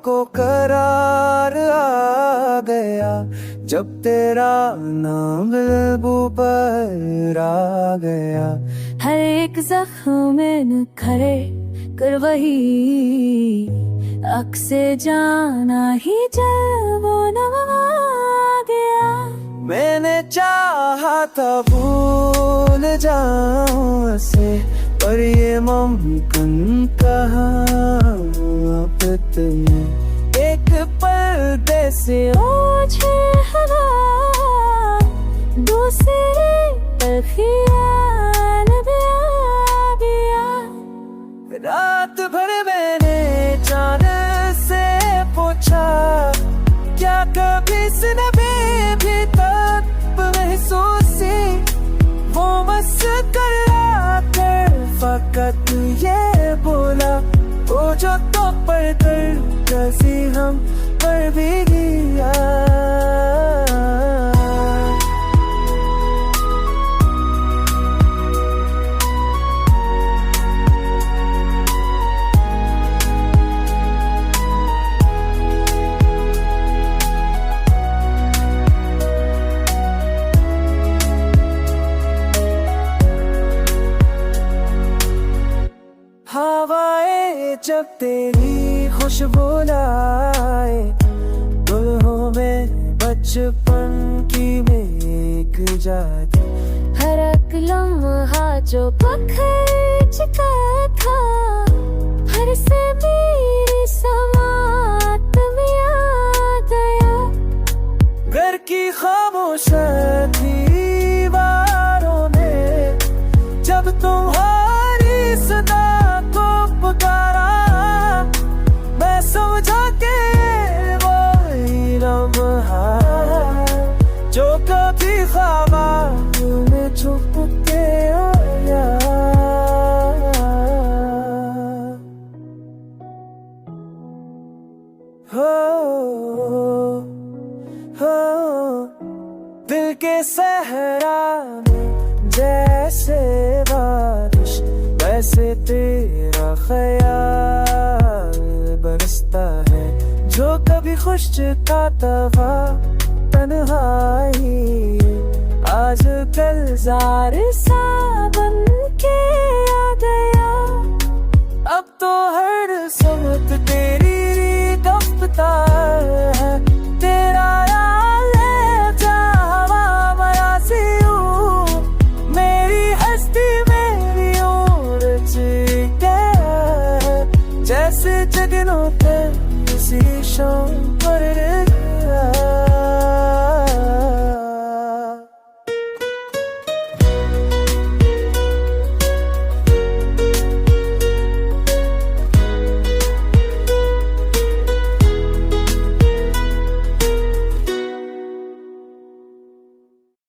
को करार आ गया जब तेरा नाम लबों पर आ गया। हर एक जख्म में खड़े कर वही अक्से जाना ही जब वो नम आ गया। मैंने चाहा था भूल जाऊं उसे, पर ये मुमकिन कहाँ अब तुम्हें। एक पर्दे से ओझे हवा, दूसरे पर ख्याल भी आ गया। रात भर मैंने जान से पूछा, क्या कभी सुनबे भी तब महसूसी। वो मुस्कुरा कर फकत ये बोला, वो जो तो पर कर कसी हम पर भी गया। हवाएं जब तेरी खुशबू लाए, दुल्हों में बचपन की मेघ जाती। हर एक लम्हा जो पत्थर चिका था, हर से मेरी समात में आ गया। घर की खामोश दीवारों में जब तुम्हारी सदा को पुकारा, मैं समझा के वही लम्हा जो कभी ख्वाब में छुप के आया। हो दिल के सहरा में जैसे बारिश, वैसे तेरा ख्याल बरसता है। जो कभी खुश का तवा तन्हाई, आज कल जार सा बन के आ गया। अब तो हर समत तेरी गिरफ्तार है, तेरा याद है जहाँ मरासी हूँ। मेरी हस्ती मेरी ओर चिके है, जैसे जगनों पे किसी शाम पर